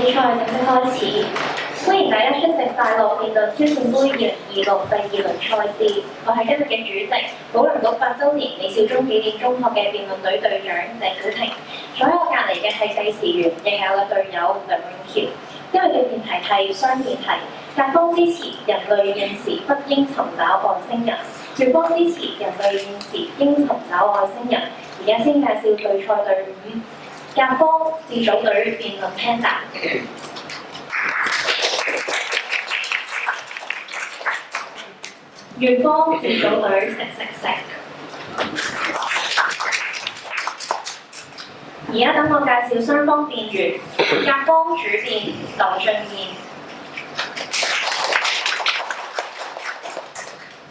比賽正式開始，歡迎大家出席快樂辯論挑戰杯2026第2輪賽事。我係今日嘅主席，保良局8週年李兆忠紀念中學嘅辯論隊隊長謝曉婷。坐喺我隔離嘅係計時員，亦係我嘅隊友梁永橋。今日嘅辯題係雙辯題，甲方支持人類現時不應尋找外星人，乙方支持人類現時應尋找外星人。而家先介紹對賽隊伍。甲方自組隊辯論 Panda， 乙方自組隊食。而家等我介紹雙方辯員。甲方主辯劉俊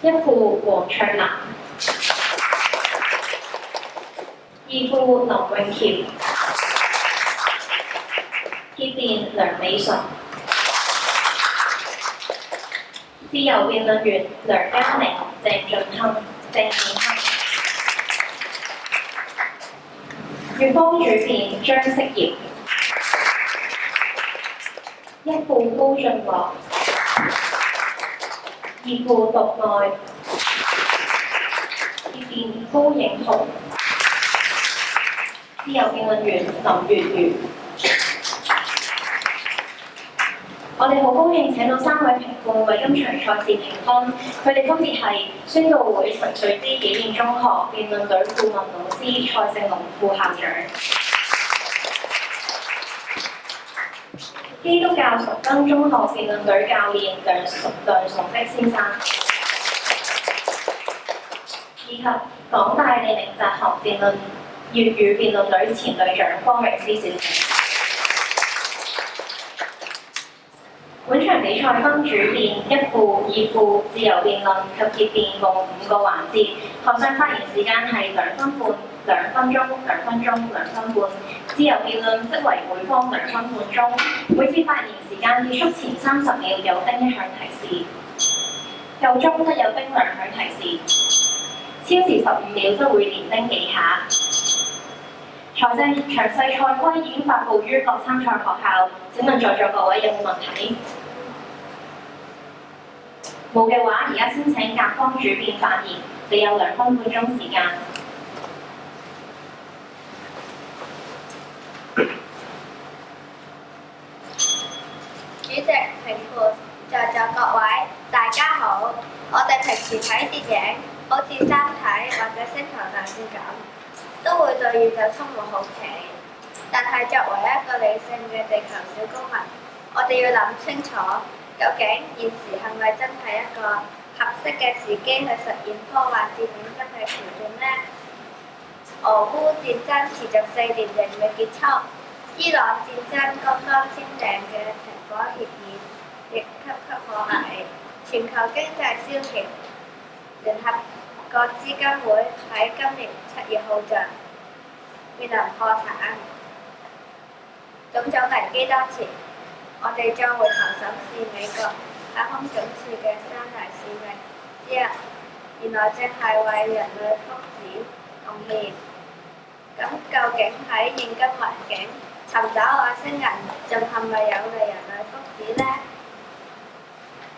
賢，一副黃卓南，二副林永橋。結辯梁美純，自由辯論員梁嘉明、鄭健亨。乙方主辯張式堯，一副高俊樂，二副獨愛。結辯高影豪，自由辯論員林月如。我哋好高興請到3位評判為今場賽事評分，佢哋分別係宣道會陳瑞芝紀念中學辯論隊顧問老師蔡勝龍副校長，基督教崇真中學辯論隊教練梁崇碧先生，以及港大利明澤學粵語辯論隊前隊長方榮詩小姐。本場比賽分主辯、一副、二副、自由辯論及結辯共5個環節，台上發言時間係2分半、2分鐘、2分鐘、2分半。自由辯論即為每方2分半鐘，每次發言時間結束前30秒有叮1響提示，夠鐘則有叮2響提示，超時15秒則會連叮幾下。詳細賽規已經發布於各參賽學校，請問在座各位有冇問題？冇嘅話，而家先請甲方主辯發言，你有2分半鐘時間。主席、評判、在座各位，大家好。我哋平時睇電影，好似《三體》或者《星球大戰》咁，都會對宇宙充滿好奇。但係作為一個理性嘅地球小公民，我哋要諗清楚，究竟現時係咪真係一個合適嘅時機去實現科幻電影中嘅橋段呢？俄烏戰爭持續4年仍未結束，伊朗戰爭剛剛簽訂嘅停火協議亦岌岌可危，全球經濟蕭條，聯合國資金會喺今年7月耗盡，面臨破產。種種危機當前，我哋將會投審視美國太空總署嘅3大使命之一，原來正係為人類福祉貢獻。咁究竟喺現今環境，尋找外星人仲係咪有利人類福祉呢？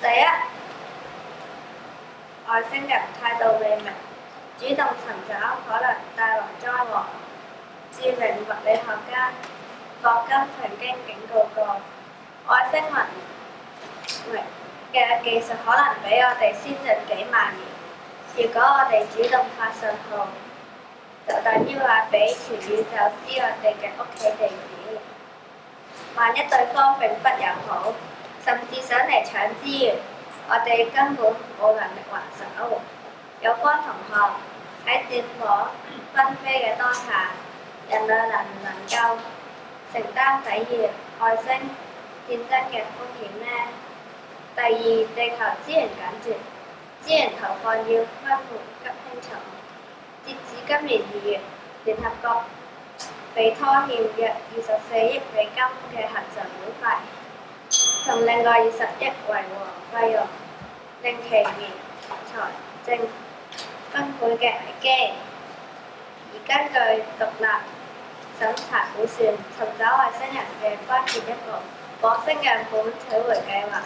第一，外星人態度未明，主動尋找可能帶來災禍。著名物理學家霍金曾經警告過，外星文明嘅技術可能比我哋先進幾萬年。如果我哋主動發信號，就等於話俾全宇宙知我哋嘅屋企地址。萬一對方並不友好，甚至想嚟搶資源，我哋根本冇能力還手。有方同學喺戰火紛飛嘅當下，人類能唔能夠承擔抵禦外星戰爭嘅風險呢？第二，地球資源緊絀，資源投放要分緩急輕重。截至今年2月，聯合國被拖欠約24億美金嘅核常會費，同另外20億維和費用，令其面財政崩潰嘅危機。而根據獨立審查估算，尋找外星人嘅關鍵一步火星樣本取回計劃，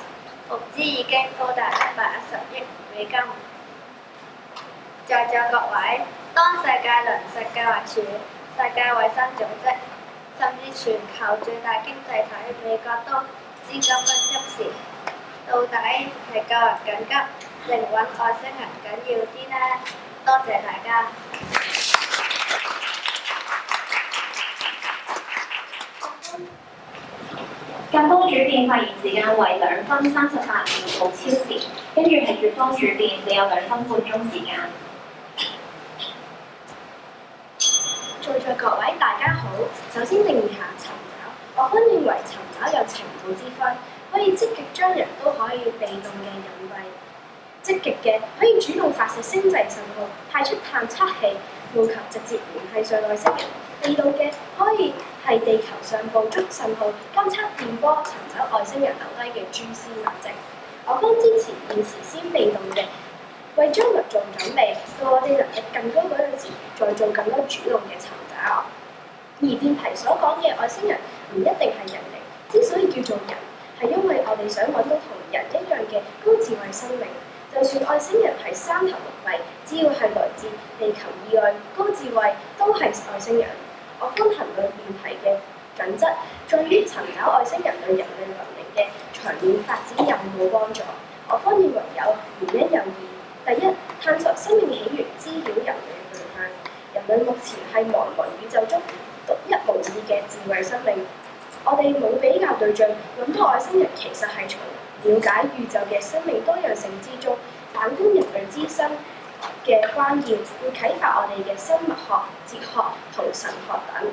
目資已經高達110億美金。在座各位，當世界糧食計劃署、世界衛生組織，甚至全球最大經濟體美國都資金不足時，到底係救人緊急，定揾外星人緊要啲呢？多謝大家。甲方主辯發言時間為2分38秒，無超時。跟住係乙方主辯，你有2分半鐘時間。在座各位大家好，首先定義下尋找。我方認為尋找有程度之分，可以積極將人都可以被動嘅隱蔽，積極嘅可以主動發射星際信號，派出探測器，務求直接聯繫上外星人；被動嘅可以係地球上捕捉信號，監測電波，尋找外星人留低嘅蛛絲馬跡。我方支持現時先被動嘅，為將來做準備，到我哋能力更高嗰陣時，再做更多主動嘅尋找。而辯題所講嘅外星人唔一定係人嚟，之所以叫做人，係因為我哋想揾到同人一樣嘅高智慧生命。就算外星人係3頭6臂，只要係來自地球以外高智慧，都係外星人。我方衡量辯題嘅準則，在於尋找外星人對人類文明嘅長遠發展有冇幫助。我方認為有，原因有二：第一，探索生命起源，知曉人類嘅去向。人類目前係茫茫宇宙中獨一無二嘅智慧生命，我哋冇比較對象，揾到外星人其實係從了解宇宙嘅生命多樣性之中，反觀人類之身嘅關鍵，會啟發我哋嘅生物學、哲學同神學等。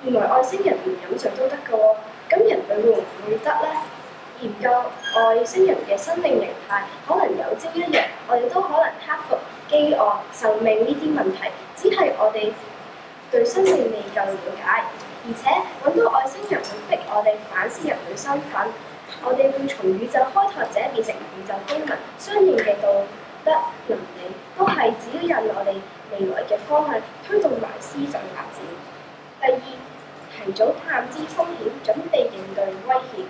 原來外星人唔飲水都得㗎喎，咁人類會唔會得呢？研究外星人嘅生命形態，可能有朝一日我哋都可能克服飢餓、壽命呢啲問題，只係我哋對生命未夠了解，而且揾到外星人會逼我哋反思人類身份，我哋會從宇宙開拓者變成宇宙公民，相應嘅道德倫理都係指引我哋未來嘅方向，推動埋思想發展。第二，提早探知風險，準備應對威脅。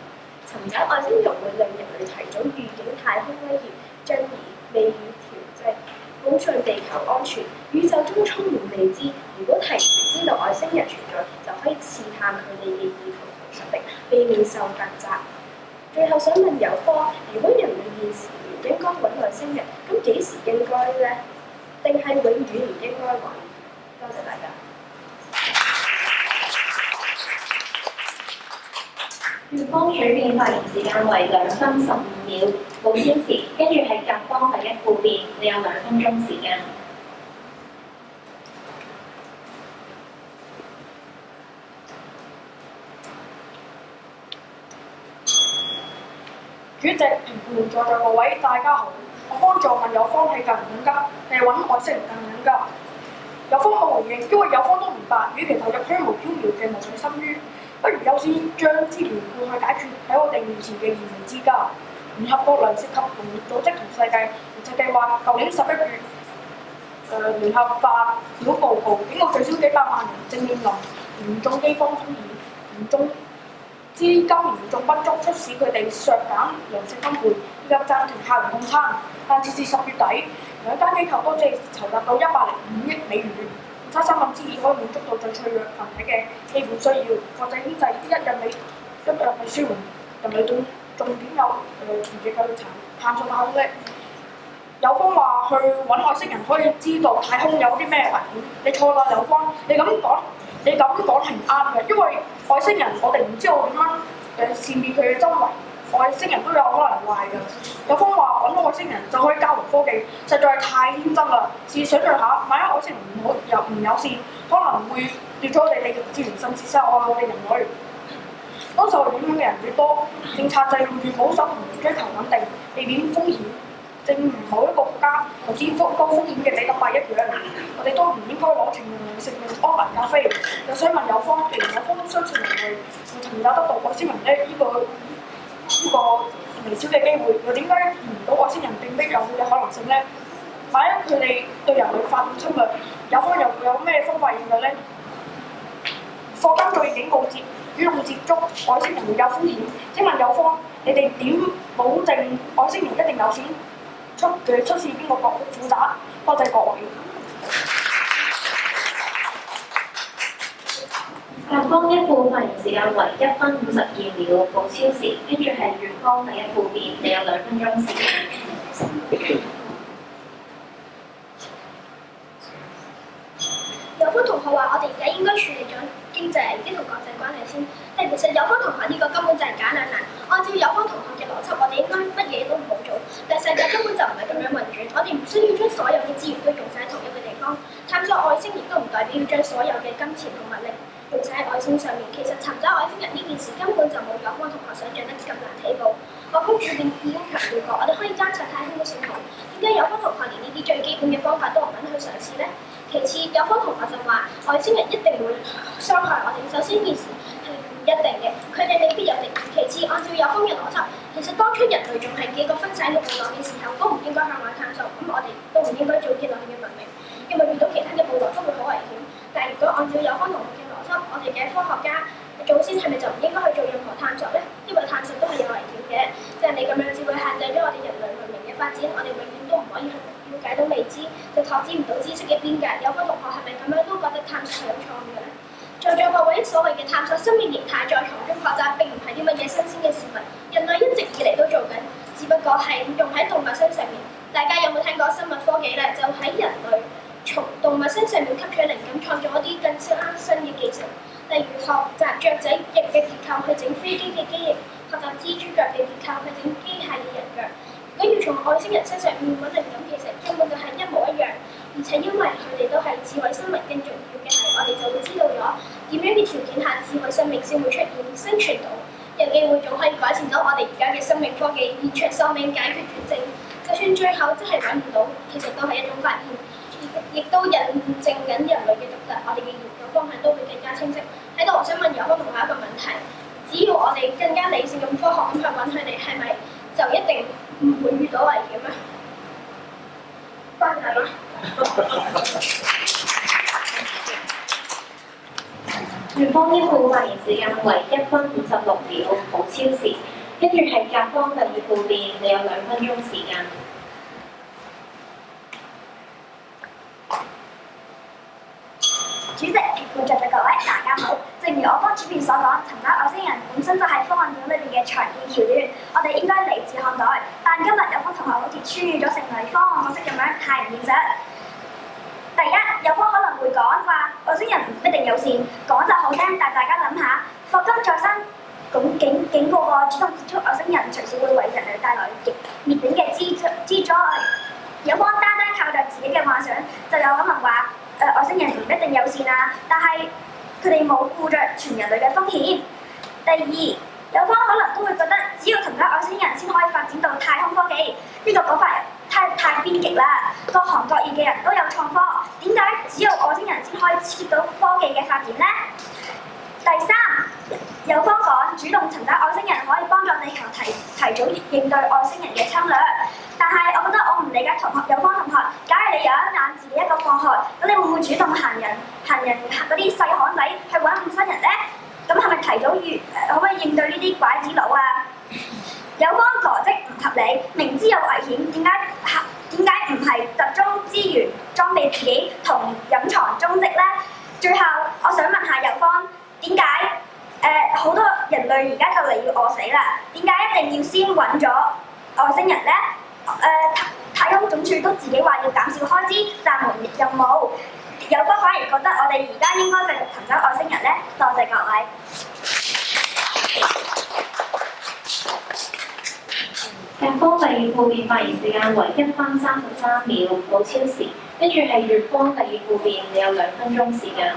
尋找外星人會令人類提早預警太空威脅，進而未雨調劑，保障地球安全。宇宙中充滿未知，如果提前知道外星人存在，就可以刺探佢哋嘅意圖同實力，避免受夾責。最後想問有科，如果人類現時唔應該揾外星人，咁幾時應該呢？定係永遠唔應該揾？多謝大家。乙方主辯發言時間為2分15秒，無超時。跟住係甲方第一副辯，你有2分鐘時間。主席、評判、在座各位，大家好。我方助問有方係更緊急，定係揾外星人更緊急？有方冇回應，因為有方都明白，與其投入虛無縹緲嘅無水深淵，不如優先將資源換去解決喺我哋面前嘅燃眉之急。聯合國糧食及農業組織同世界糧食計劃舊年11月聯合發表報告，警告最少幾百萬人正面臨嚴重饑荒風險，資金嚴重不足，促使佢哋削減糧食分配，以及暫停校園供餐。但截至10月底，2間機構都只籌集到105億美元，差2%可以滿足到最脆弱群體嘅基本需要。國際經濟一日未舒緩，人類對重點有全面嘅探索太空力。有方話去揾外星人可以知道太空有啲咩危險，你錯啦，有方，你咁講係唔啱嘅，因為外星人我哋唔知道點樣善變佢嘅周圍，外星人都有可能壞嘅。有方話揾到外星人就可以交流科技，實在係太天真啦！試想像下，萬一外星人唔友善，可能會奪咗我哋地球資源，甚至殺害我哋人類。當受影響嘅人越多，政策就越保守同追求穩定，避免風險。正如某一個國家投資高風險嘅比特幣一樣，我哋都唔應該攞全人類性命安排咖啡。又想問有方，既然有方都相信人類會尋找得到外星人呢個微小嘅機會，又點解見唔到外星人並非有嘅可能性呢？萬一佢哋對人類發動侵略，有方又會有咩方法應對呢？課根據警告節主動接觸外星人會有風險。請問有方，你哋點保證外星人一定有錢？出事邊個角負責？多謝各位。甲方一副發言時間為1分52秒，冇超時。跟住係乙方第一副辯，你有2分鐘時間。有方同學話：我哋而家應該處理咗經濟危機同國際關係先。但其實有方同學呢個根本就係假兩難。按照有方同學嘅邏輯，我哋應該乜嘢都唔好做。但世界根本就唔係咁樣運轉，我哋唔需要將所有嘅資源都用晒喺同一個地方。探索外星亦都唔代表要將所有嘅金錢同物力用晒喺外星上面。其實尋找外星人呢件事根本就冇有方同學想象得咁難起步。我方主編已經強調過，我哋可以監察太空嘅信號。點解有方同學連呢啲最基本嘅方法都唔肯去嘗試呢？其次，有方同學就話外星人一定會傷害我哋。首先件事係唔一定嘅，佢哋未必有敵意。其次，按照有方嘅邏輯，其實當初人類仲係幾個分散嘅部落嘅時候，都唔應該向外探索，咁我哋都唔應該組建落去嘅文明，因為遇到其他嘅部落都會好危險。但係如果按照有方同學嘅邏輯，我哋嘅科學家祖先係咪就唔應該去做任何探索呢？因為探索都係有危險嘅，即係你咁樣只會限制咗我哋人類文明嘅發展，我哋永遠都唔可以去了解到未知，就拓展唔到知識嘅邊界。有方同學係咪咁樣都覺得探索係有錯誤嘅呢？在座各位，所謂嘅探索生命形態，在從中學習並唔係啲乜嘢新鮮嘅事物，人類一直以嚟都做緊，只不過係用喺動物身上面。大家有冇聽過生物科技呢？就喺人類從動物身上面吸取靈感，創造一啲更新嘅技術。例如學習雀仔翼嘅結構去整飛機嘅機翼，學習蜘蛛腳嘅結構去整機械嘅人腳。如果要從外星人身上面揾靈感，其實根本就係一模一樣。而且因為佢哋都係智慧生命，更重要嘅係我哋就會知道咗點樣嘅條件下智慧生命先會出現生存到，人類會仲可以改善到我哋而家嘅生命科技，延長壽命，解決絕症。就算最後真係揾唔到，其實都係一種發現。亦都印證緊人類嘅獨特，我哋嘅研究方向都會更加清晰。喺度，我想問有方同學一個問題：只要我哋更加理性咁科學咁去揾佢哋，係咪就一定唔會遇到危險咧？關係嗎？乙方一副發言時間為1分56秒，冇超時。跟住係甲方第二副辯，你有2分鐘時間。主席、會場嘅各位，大家好。正如我方主編所講，尋找外星人本身就係科幻片裏邊嘅常見橋段，我哋應該理智看待。但今日有方同學好似穿越咗成為科幻角色咁樣，太唔現實。第一，有方可能會講話外星人唔一定友善，講就好聽，但大家諗下，霍金再生警告過，主動接觸外星人隨時會為人類帶來滅頂嘅之災。有方單靠着自己嘅幻想，就有可能話外星人唔一定友善啊，但係佢哋冇顧着全人類嘅風險。第二，有方可能都會覺得，只要尋找外星人先可以發展到太空科技，呢個講法太偏激啦。各行各業嘅人都有創科，點解只有外星人先可以刺激到科技嘅發展呢？第三，有方講主動尋找外星人可以幫助地球提早應對外星人嘅侵略，但係我覺得我唔理解有方同學，假如你有一晚自己一個放學，咁你會唔會主動行人嗰啲細巷仔去揾外星人呢？咁係咪提早可唔可以應對呢啲拐子佬啊？有方邏輯唔合理，明知有危險，點解唔係集中資源裝備自己同隱藏蹤跡呢？最後，我想問下有方，點解好多人類而家就嚟要餓死啦？點解一定要先揾咗外星人呢？太空總署都自己話要減少開支，暫緩任務。有方反而覺得我哋而家應該繼續尋找外星人呢？多謝各位。甲方第二副辯發言時間為1分33秒，冇超時。跟住係乙方第二副辯，你有2分鐘時間。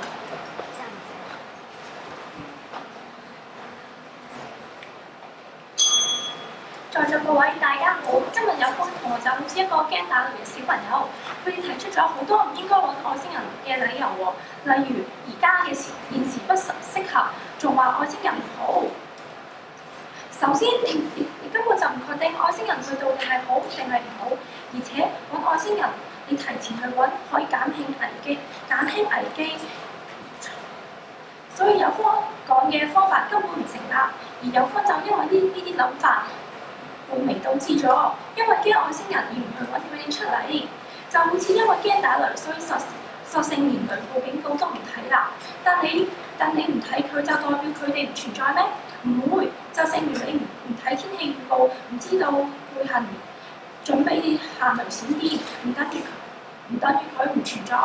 在座各位大家好，今日有方同學就好似一個驚打雷嘅小朋友，佢哋提出咗好多唔應該揾外星人嘅理由喎，例如而家嘅現時不適合，仲話外星人唔好。首先，你根本就唔確定外星人去到底係好定係唔好，而且揾外星人，你提前去揾可以減輕危機，所以信有方講嘅方法根本唔成立，而有方就因為呢啲諗法會微導致咗，因為驚外星人而唔去揾佢哋出嚟，就好似因為驚打雷，所以索性連雷暴警告都唔睇啦。但你唔睇佢，就代表佢哋唔存在咩？唔會，就正如你唔睇天氣預報，唔知道會行準備下雷閃電，唔等於佢唔存在。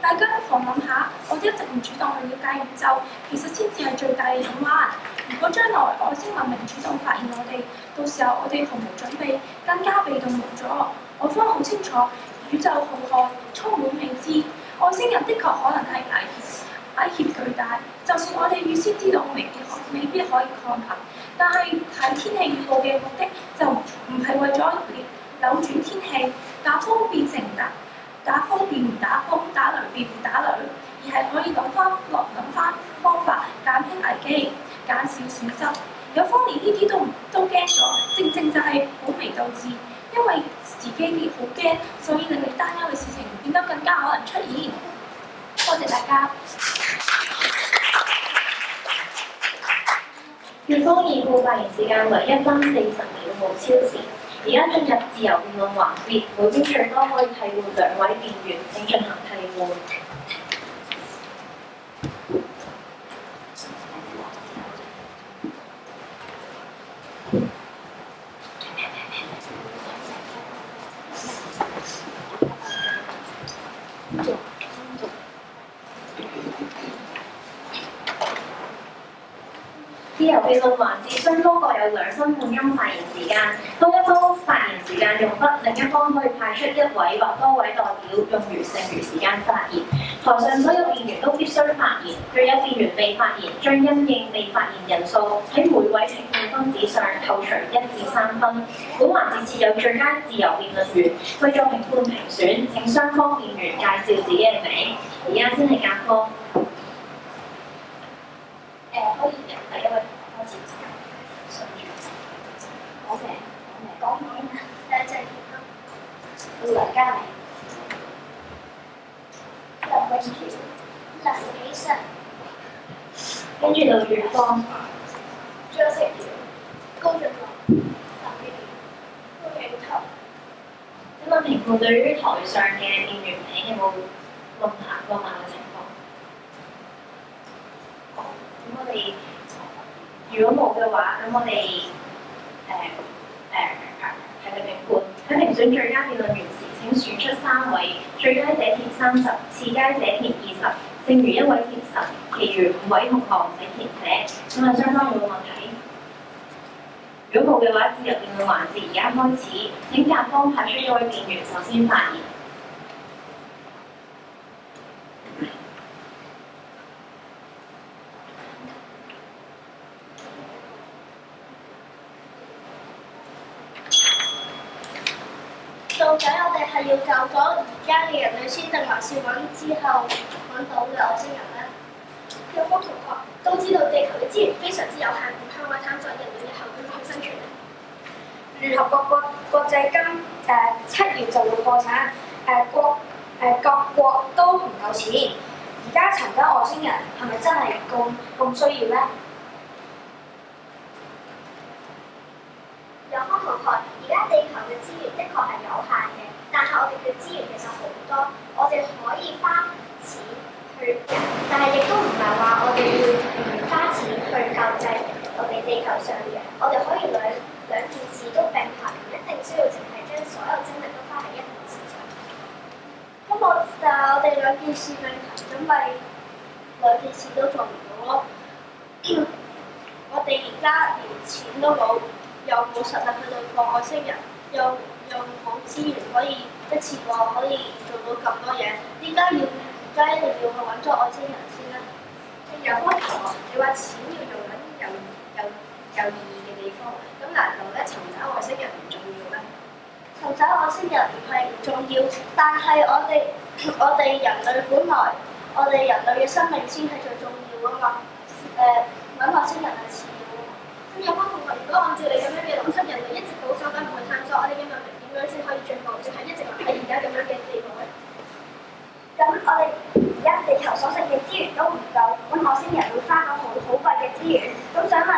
大家不妨諗下，我哋一直唔主動去了解宇宙，其實先至係最大嘅隱患。如果將來外星文明主動發現我哋，到時候我哋毫無準備，更加被動無助。我方好清楚，宇宙浩瀚，充滿未知，外星人的確可能係威脅巨大。就算我哋預先知道未必可以抗衡，但係睇天氣預報嘅目的就唔係為咗扭轉天氣，打風變唔打風，打雷變唔打雷，而係可以諗翻方法減輕危機，減少損失。有方連呢啲都驚咗，正就係本微導致，因為自己好驚，所以令你擔憂嘅事情變得更加可能出現。多謝大家。粵方二部發言時間為1分40秒，無超時。而家進入自由辯論環節，每邊最多可以替換2位辯員，請進行替換。自由辯論環節，雙方各有2分半鐘發言時間。當一方發言時間用畢，另一方可以派出1位或多位代表用剩餘時間發言。台上所有議員都必須發言，若有議員未發言，將因應未發言人數喺每位評判分子上扣除1至3分。本環節設有最佳自由辯論員，為咗評判評選，請雙方議員介紹自己嘅名。而家先係甲方。可以由第1位開始。講名啊，梁振傑、梁家明、梁永橋、梁紀實，跟住到乙方。張成橋、高俊樂、林月蓮、潘永棠。請問評判對於台上嘅議員名有冇問嘅情況？好，咁我哋如果冇嘅話，咁我哋係咪評判？喺評選最佳辯論員時，請選出3位，最佳者填30，次佳者填20，剩餘1位填10，其餘5位同學請填寫。請問雙方有冇問題？如果冇嘅話，自由辯論環節而家開始。請甲方派出1位辯員首先發言。到底我哋係要救咗而家嘅人類先，定還是揾之後揾到嘅外星人呢？有方同學都知道地球嘅資源非常之有限，向外探索人類嘅後點去生存。聯合國國際金7月就會破產，各國都唔夠錢。而家尋找外星人係咪真係咁需要呢？有方同學，而家地球嘅資源的確係有限嘅，但係我哋嘅資源其實好多，我哋可以花錢去，但係亦都唔係話我哋要花錢去救濟我哋地球上嘅，我哋可以兩件事都並行，唔一定需要淨係將所有精力都花喺一件事上。但係我哋兩件事並行，咁咪兩件事都做唔到咯。我哋而家連錢都冇。又冇實力去對抗外星人，又冇資源可以一次過可以做到咁多嘢，點解一定要去揾咗外星人先呢？有方同學，你話錢要用緊有意義嘅地方，咁難道咧尋找外星人唔重要咩？尋找外星人唔係唔重要，但係我哋人類本來我哋人類嘅生命先係最重要㗎嘛。揾外星人係次要。咁有方同學，如果按照你咁樣嘅諗法，人類一直保守緊唔去探索我哋嘅文明，點樣先可以進步，淨係一直留喺而家咁樣嘅地步咧？咁我哋而家地球所剩嘅資源都唔夠，咁外星人會花到好貴嘅資源。咁想問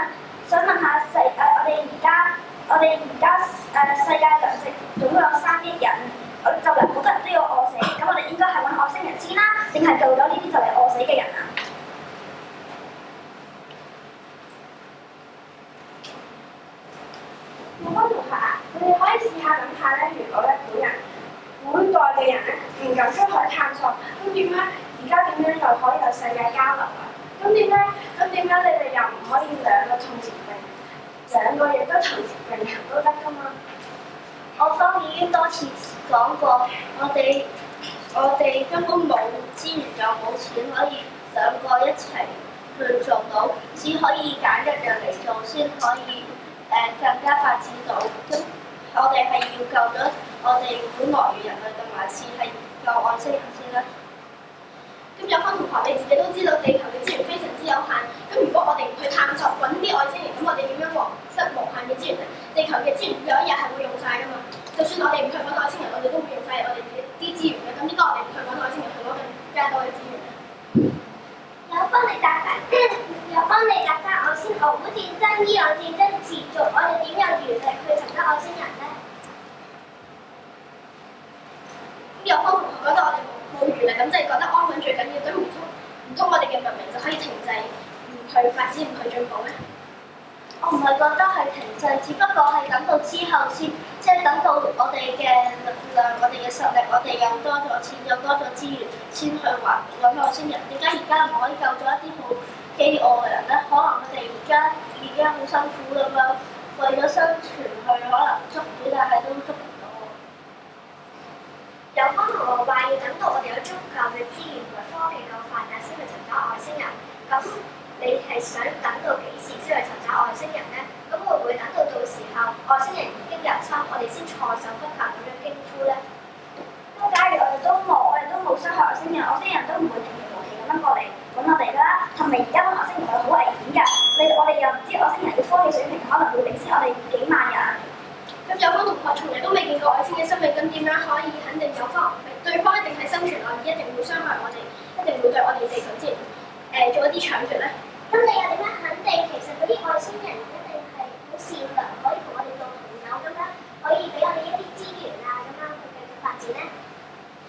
下我哋而家世界糧食總共有3億人，我哋就嚟好多人都要餓死，咁我哋應該係揾外星人先啦，定係救咗呢啲就嚟餓死嘅人啊？各位同學啊，你哋可以試下諗下咧，如果咧古代嘅人咧唔敢出海探索，咁點解而家點樣又可以有世界交流啊？咁點解你哋又唔可以兩個嘢都同時並行都得㗎嘛？我方已經多次講過，我哋根本冇資源又冇錢可以兩個一齊去做到，只可以揀一樣嚟做先可以更加發展到。咁我哋係要救咗我哋本來嘅人類，定還是係救外星人先咧？咁有方同學，你自己都知道地球嘅資源非常之有限。咁如果我哋唔去探索揾啲外星人，咁我哋點樣獲得無限嘅資源咧？地球嘅資源有一日係會用晒㗎嘛。就算我哋唔去揾外星人，我哋都會用晒我哋啲資源嘅。咁點解我哋唔去揾外星人，去攞更加多嘅資源咧？有幫你答返，外星俄烏戰爭、伊朗戰爭持續，我哋點有餘力去尋找外星人呢？咁有方同學覺得我哋冇餘力，咁即係覺得安穩最緊要，咁唔通我哋嘅文明就可以停滯，唔去發展，唔去進步咩？我唔係覺得係停滯，只不過係等到之後先，即係等到我哋嘅力量、我哋嘅實力、我哋有多咗錢、有多咗資源，先去揾外星人。點解而家唔可以救咗一啲好飢餓嘅人咧？可能佢哋而家已經好辛苦咁樣，為咗生存去可能捉魚，但係都捉唔到。有方同學話要等到我哋有足夠嘅資源同埋科技夠發達先去尋找外星人，咁你係想等到幾時先去尋找外星人呢？咁會唔會等到時候外星人已經入侵，我哋先措手不及咁樣驚呼呢？咁假如我哋都冇傷害外星人，外星人都唔會平平無奇咁樣過嚟揾我哋啦。係咪而家揾外星人係好危險㗎？我哋又唔知外星人嘅科技水平可能會領先我哋幾萬人。咁有方同學從嚟都未見過外星嘅生命，咁點樣可以肯定有方對方一定係生存落嚟，一定會傷害我哋，一定會對我哋地球資源做一啲搶奪咧？咁你又點樣肯定其實嗰啲外星人一定係好善良，可以同我哋做朋友咁樣，可以俾我哋一啲資源啊咁樣去繼續發展呢？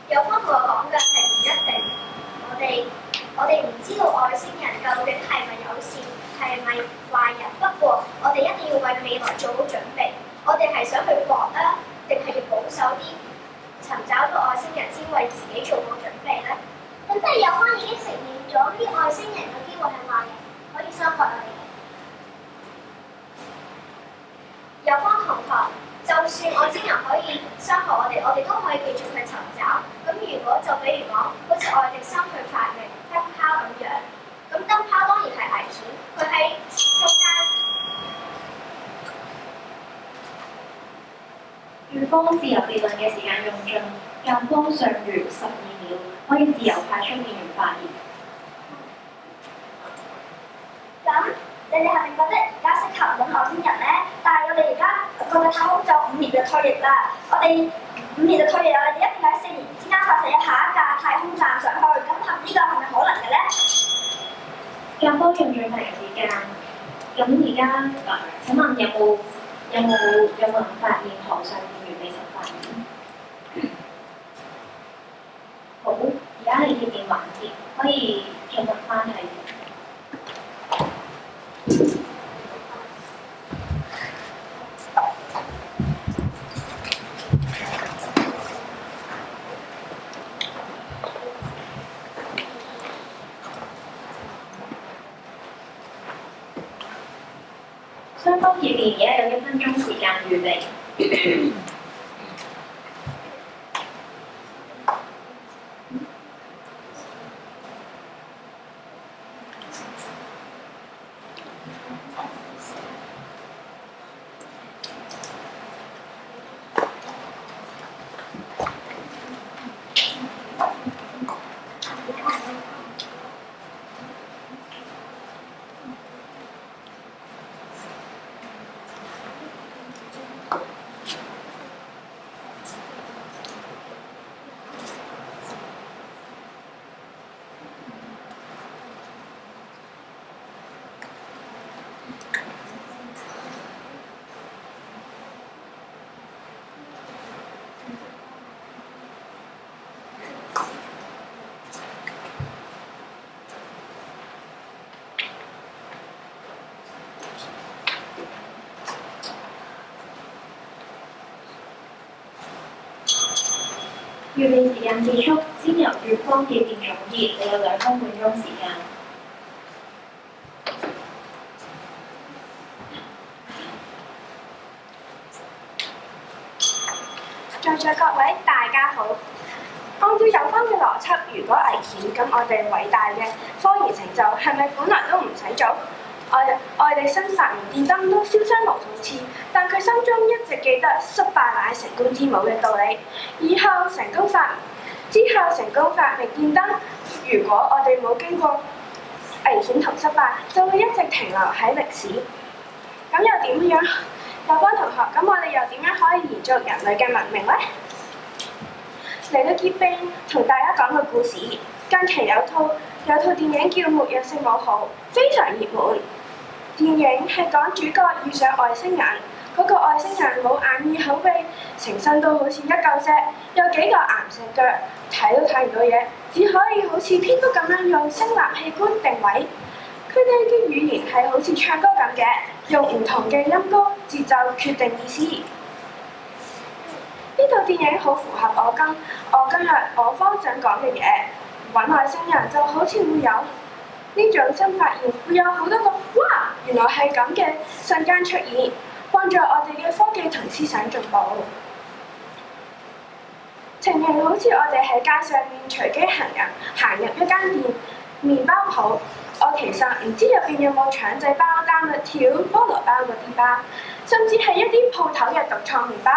有方同學講嘅係唔一定，我哋唔知道外星人究竟係咪友善，係咪壞人。不過我哋一定要為未來做好準備。我哋係想去搏啊，定係要保守啲，尋找到外星人先為自己做好準備呢？咁即係有方已經承認咗呢啲外星人有機會係壞人，可以傷害我哋嘅。有方同學，就算外星人可以傷害我哋都可以繼續去尋找。咁如果就比如講，好似愛迪生去發明燈泡咁樣，咁燈泡當然係危險，佢喺中間。預科自由辯論嘅時間用盡，間科尚餘12秒，可以自由派出議員發言。咁你哋係咪覺得而家適合揾外星人呢？但係我哋而家國際太空就5年就退役啦，我哋5年就退役啦，我哋一定喺4年之間發射下一架太空站上去，咁呢個係咪可能嘅呢？間科用盡嘅時間，咁而家請問有冇人發現台上議員未曾發言？好，而家係結辯環節，可以進入翻係。雙方結辯而家有1分鐘時間預備。預備時間結束，先由乙方結辯總結，你有2分半鐘時間。在座各位大家好，按照有關嘅邏輯，如果危險，咁我哋偉大嘅科研成就係咪本來都唔使做？愛迪生發明電燈都燒傷無數次，但佢心中一直記得失敗乃成功之母嘅道理。之後成功發明電燈，如果我哋冇經過危險同失敗，就會一直停留喺歷史。咁又點樣？有關同學，咁我哋又點樣可以延續人類嘅文明呢？嚟到結辯同大家講個故事。近期有套電影叫《末日聖母號》，非常熱門。電影係講主角遇上外星人，嗰個外星人冇眼耳口鼻，成身都好似一嚿石，有幾個岩石腳，睇都睇唔到嘢，只可以好似蝙蝠咁樣用聲納器官定位。佢哋嘅語言係好似唱歌咁嘅，用唔同嘅音高節奏決定意思。呢套電影好符合我今日我方想講嘅嘢，揾外星人就好似會有呢種新發現，會有好多個哇，原來係咁嘅瞬間出現，幫助我哋嘅科技同思想進步。情形好似我哋喺街上面隨機行入一間麵包鋪，我其實唔知入邊有冇腸仔包、丹麥條、菠蘿包嗰啲包，甚至係一啲鋪頭嘅獨創麵包。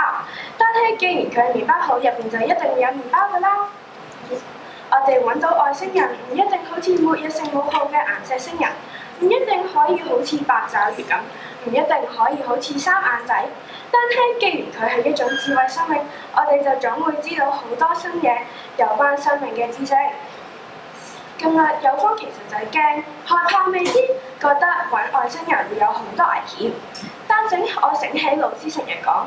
但係既然佢係麵包鋪，入邊就一定會有麵包㗎啦。我哋揾到外星人唔一定好似末日聖母號嘅岩石星人，唔一定可以好似八爪魚咁，唔一定可以好似三眼仔。但係既然佢係一種智慧生命，我哋就總會知道好多新嘢有關生命嘅知識。今日有科其實就係驚害怕未知，覺得揾外星人會有好多危險。但我醒起老師成日講，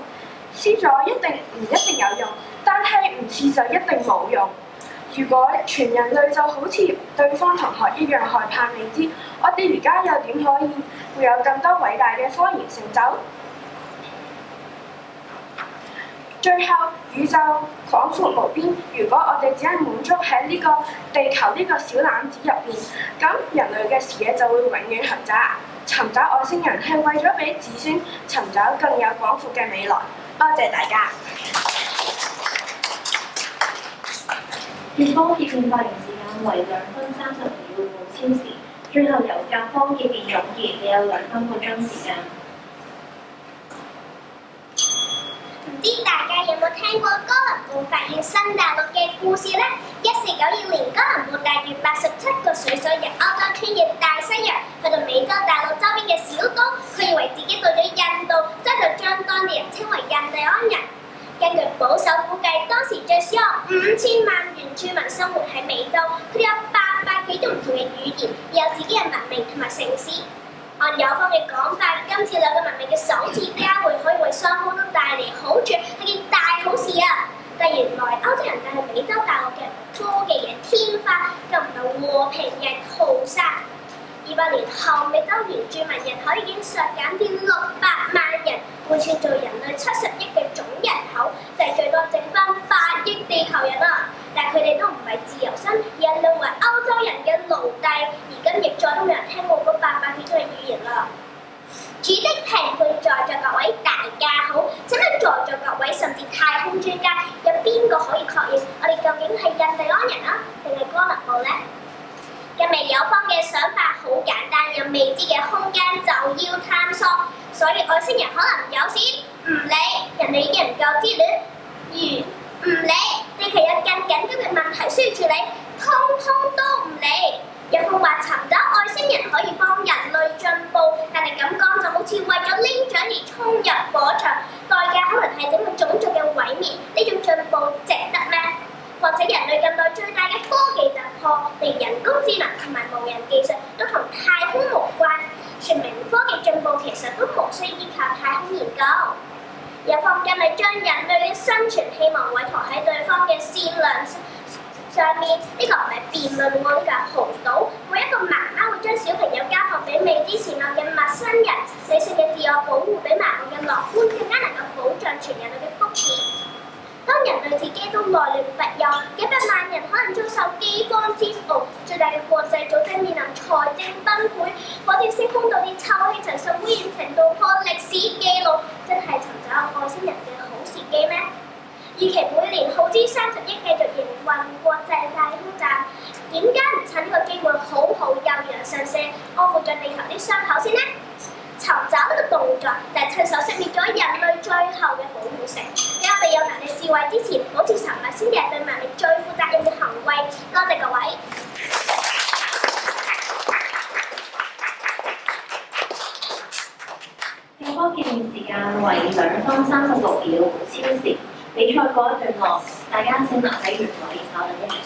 試咗一定有用，但係唔試就一定冇用。如果全人類就好似對方同學一樣害怕未知，我哋而家又點可以會有咁多偉大嘅科研成就？最後，宇宙廣闊無邊。如果我哋只係滿足喺呢個地球呢個小籃子入邊，咁人類嘅視野就會永遠狹窄。尋找外星人係為咗俾子孫尋找更有廣闊嘅未來。多謝大家。乙方結辯發言時間為2分30秒，冇超時。最後由甲方結辯總結，你有2分半鐘時間。唔知大家有冇聽過哥倫布發現新大陸嘅故事呢？1492年，哥倫布帶住87個水手由歐洲穿越大西洋，去到美洲大陸周邊嘅小島，佢以為自己到咗印度，所以就將當地人稱為印第安人。根據保守估計，當時最少有5000萬原住民生活喺美洲，佢哋有800幾種唔同嘅語言，有自己嘅文明同埋城市。按有方嘅講法，今次兩個文明嘅首次交匯可以為雙方都帶嚟好處，係件大好事啊！但原來歐洲人帶去美洲大陸嘅科技嘅天花，就唔係和平嘅屠殺。200年後，美洲原住民人口已經削減至600萬人，會創造人類70億嘅總人口，就係最多剩翻8億地球人啊！但佢哋都唔係自由身，而係淪為歐洲人嘅奴隸，而今亦再都冇人聽過嗰800幾種嘅語言啦。主席評判在座各位大家好，請問在座各位甚至太空專家，有邊個可以確認我哋究竟係印第安人啊，定係哥倫布呢？因為有方嘅想法好簡單，有未知嘅空間就要探索，所以外星人可能有時唔理，人類已經唔夠資料，唔理，地球有更緊急嘅問題需要處理，通通都唔理。有方話尋找外星人可以幫人類進步，但係咁講就好似為咗拎獎而衝入火場，代價可能係整個種族嘅毀滅，呢種進步值得咩？況且人類近代最大嘅科技突破，連人工智能同埋無人技術都同太空無關，說明科技進步其實都無需依靠太空研究。有方今日將人類嘅生存希望委託喺對方嘅善良上面，呢個唔係辯論喎，呢個係豪賭。每一個媽媽會將小朋友交託俾未知善惡嘅陌生人，理性嘅自我保護比盲目嘅樂觀更加能夠保障全人類嘅福祉。當人類自己都內亂不休，財政崩潰，好似星空度啲臭氣層數污染程度破歷史紀錄，真係尋找外星人嘅好時機咩？與其每年耗資30億繼續營運國際太空站，點解唔趁呢個機會好好休養生息，安撫咗地球啲傷口先呢？尋找呢個動作就係趁手熄滅咗人類最後嘅保護城，俾我哋有能力智慧支持，保持神物先至係對萬物最負責任嘅行為。多謝各位。正方結算時間為2分36秒，超時。比賽過一段落，大家請留喺原位稍等一陣。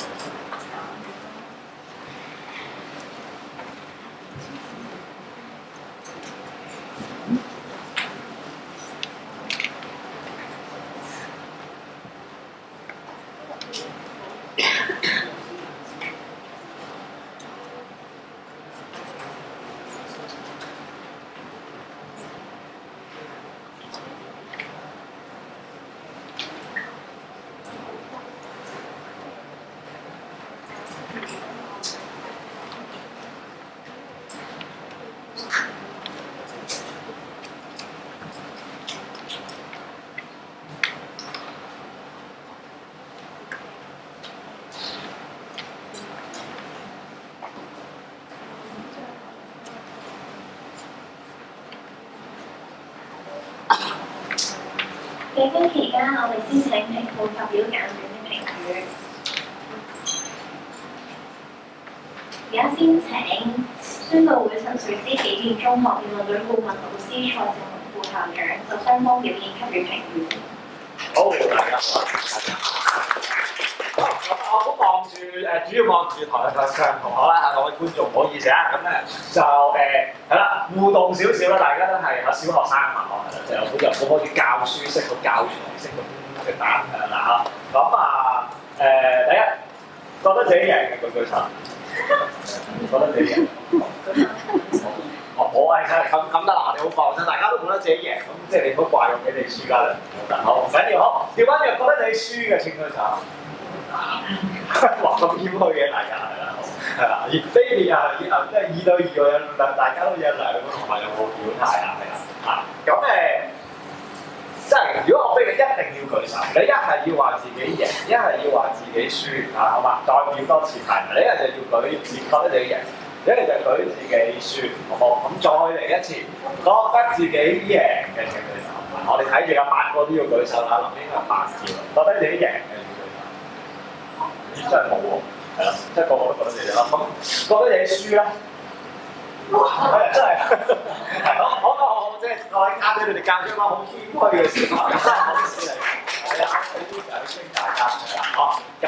比分期間，我哋先請評判發表簡短嘅評語。而家先請宣道會陳瑞芝紀念中學辯論隊顧問老師蔡正文副校長就雙方表現給予評語。好，大家好。我好望住主要望住台上同學啦，各位觀眾唔好意思啊，咁咧就係啦，互動少少啦，大家都係小學生嘛，就好似好似教書式個教材式咁嘅打向啦嚇。咁第一覺得自己贏嘅舉手，覺得自己贏。我係咁得啦，你好放心，大家都覺得自己贏，咁即係你唔好怪我俾你輸㗎啦。好，唔緊要，好，調翻轉覺得你輸嘅請舉手。哇！咁謙虛嘅大家係啦，而非面啊，即係2對2喎，大家都有兩個同埋有冇表態啊，係啦，咁即係如果我俾你一定要舉手，你一係要話自己贏，一係要話自己輸好嘛？再表多次題，你一係就要舉自覺得自己贏，一係就舉自己輸，好冇？咁再嚟一次，覺得自己贏嘅請舉手。我哋睇住有8個都要舉手啦，林應該係8字，覺得自己贏嘅。真係冇喎，係啦，即係個個都覺得自己啦。咁覺得你輸咧，真係好，即係各位家姐，你哋教咗一班好謙虛嘅小朋友，真係好犀利，係啊，俾啲掌聲大家係啦。咁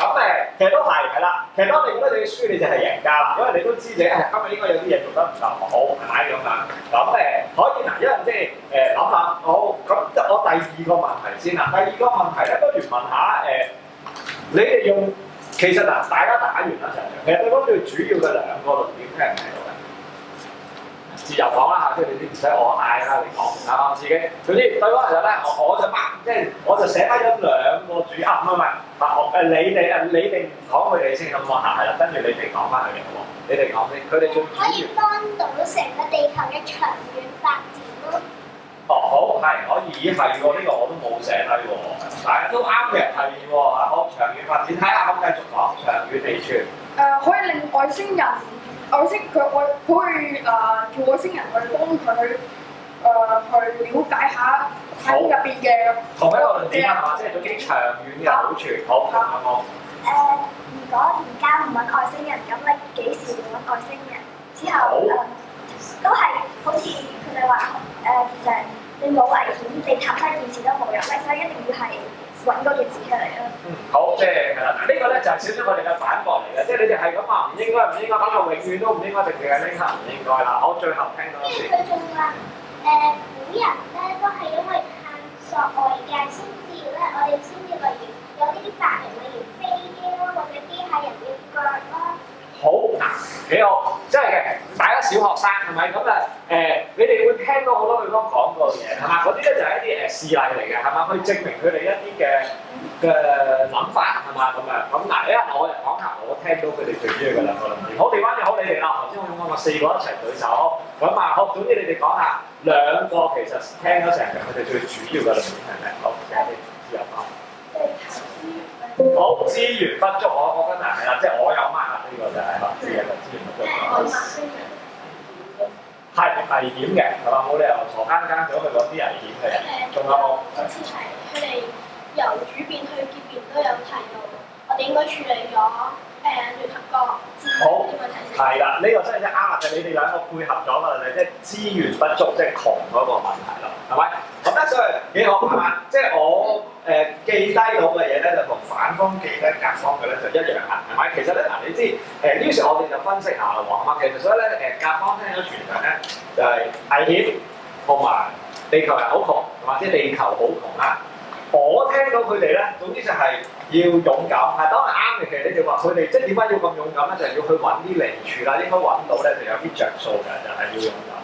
其實都係啦。其實當你覺得你輸，你就係贏家啦，因為你都知自己今日應該有啲嘢做得唔夠好，係咪咁啊？咁可以嗱，因為即係諗下，好咁，我第二個問題先啦。第二個問題咧，不如問下你哋用。其實嗱，大家打完啦成場，其實對方最主要嘅2個論點聽唔聽到嘅？自由講啦嚇，即係你啲唔使我嗌啦，你講啱自己。總之對方其實咧，我就即係我就寫翻咗2個主唔係，你哋唔講佢哋先咁喎嚇，係啦，跟住你哋講翻佢哋好喎，你哋講先，佢哋最主要可以幫到成個地球嘅長遠發展咯。好係可以，係喎，呢個我都冇寫低喎，但係都啱嘅，係喎，好長遠發展，睇下咁繼續講長遠地處。可以令外星人，佢會叫外星人去幫佢去了解下喺入邊嘅同一個論點係嘛？即係總之長遠嘅好處，好啱。如果而家唔揾外星人，咁你幾時會揾外星人？之後都係好似佢哋話其實你冇危險，你探測件事都冇用，所以一定要係揾嗰件事出嚟咯。好，即係啦，呢個咧就係少少我哋嘅反駁嚟嘅，即係你哋係咁話唔應該，咁就永遠都唔應該，定係呢刻唔應該啦。我最後聽到一次。佢仲話古人咧都係因為探索外界先至咧，我哋先至例如有呢啲發明，例如飛機啦，或者機械人嘅腳啦。好嗱，幾好，真係嘅，大家小小學生係咪？咁你哋會聽到好多對方講過嘅嘢係嘛？嗰啲咧就係一啲事例嚟嘅係嘛？去證明佢哋一啲嘅諗法係嘛？咁嗱，我就講下我聽到佢哋最主要嘅兩個論點。好，調翻就好你哋啦。頭先我講過4個一齊舉手，咁好，總之你哋講下2個其實聽咗成日佢哋最主要嘅論點係咩？好，請你自由講。好，資源不足，我覺得係啦，即係我有 mark 啦，呢個就係資源不足。係危險嘅，係嘛？冇理由傻更更咗去揾啲危險嘅人。仲有冇？好似係佢哋由主辯去結辯都有提到，我哋應該處理咗聯合國資源嘅問題先。係啦，呢個真係啱啦，就你哋兩個配合咗啦，即係資源不足，即係窮嗰個問題啦，係咪？咁咧所以幾好係嘛？即係我記低到嘅嘢咧，就同反方記低甲方嘅咧就一樣啦，係咪？其實咧嗱，你知於是我哋就分析下啦喎，係嘛？其實所以咧甲方聽咗全場咧就係危險同埋地球人好窮，或者地球好窮啦。我聽到佢哋咧，總之就係要勇敢，係當然啱嘅。其實你哋話佢哋即係點解要咁勇敢咧？就係要去揾啲利處啦，應該揾到咧就有啲着數嘅，就係要勇敢。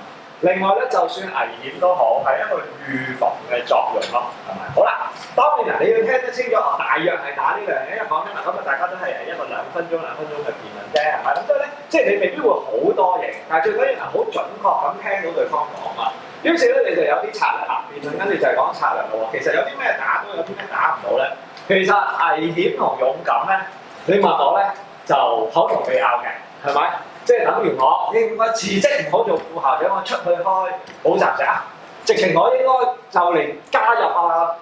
另外咧，就算危險都好，係一個預防嘅作用咯，係咪？好啦，當然嗱，你要聽得清楚，大約係打呢樣嘢，因為講緊嗱，今日大家都係一個2分鐘嘅辯論啫，係咪？咁所以咧，即係你未必會好多嘢，但係最緊要係好準確咁聽到對方講啊。於是咧，你就有啲策略啦，辯論跟住就係講策略咯喎。其實有啲咩打到，有啲咩打唔到咧？其實危險同勇敢咧，你問我咧就口同鼻拗嘅，係咪？即係等於我應該辭職唔好做副校長，我出去開補習社啊！直情我應該就嚟加入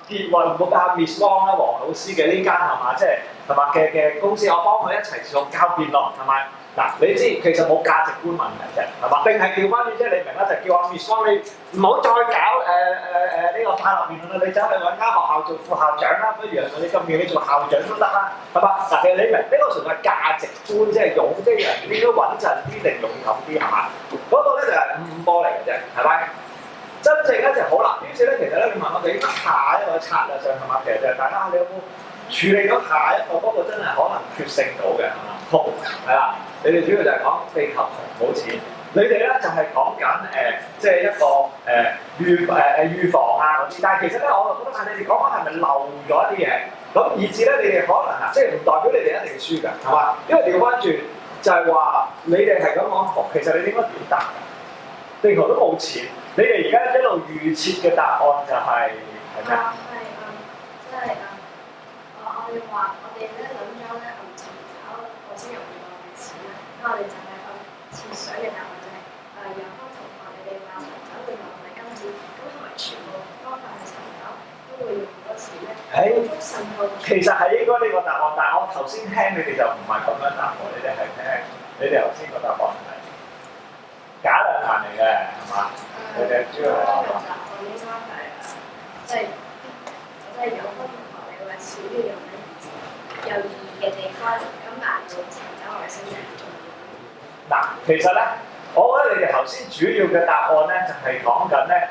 結運嗰間 Miss Wong 啦，黃老師嘅呢間係嘛？即係係嘛嘅公司，我幫佢一齊做教辯論係咪？嗱，你知其實冇價值觀問題啫，係嘛？定係調翻轉即係你明啦，就叫阿 Miss Wong 你唔好再搞呢個法律辯論啦，你走去揾間學校做副校長啦，不如你咁遠你做校長都得啦，係嘛？嗱，其實你明呢個純粹係價值觀，即係勇，即係人應該穩陣啲定勇敢啲係嘛？嗰個咧就係5波嚟嘅啫，係咪？真正咧就好啦，於是咧其實咧你問我哋下一個策略上係嘛？其實就係大家你有冇處理到下一個嗰個真係可能決勝到嘅係嘛？窮係啦。你哋主要就係講地球冇錢，你哋咧就係講緊即係一個預防啊嗰啲。但係其實咧，我就覺得係你哋講緊係咪漏咗一啲嘢？咁以至咧，你哋可能即係唔代表你哋一定輸㗎，係嘛？因為調翻轉就係話你哋係咁講窮，其實你哋應該點答？地球都冇錢，你哋而家一路預設嘅答案就係咩？即係我哋話我哋咧諗咗咧尋找外星人嘅錢啦，咁我哋就係設想嘅答案就係有方同學你哋話尋找會落嚟金錢，咁係咪全部方法去尋找都會用好多錢咧？其實係應該呢個答案，但係我頭先聽你哋就唔係咁樣答喎，你哋係聽你哋頭先個答案係假兩難嚟嘅，係嘛？你哋主要係答案應該係即係有方同學你話錢要用喺有意義嘅地方，咁難道尋找外星人重要？嗱，其實咧，我覺得你哋頭先主要嘅答案咧，就係講緊咧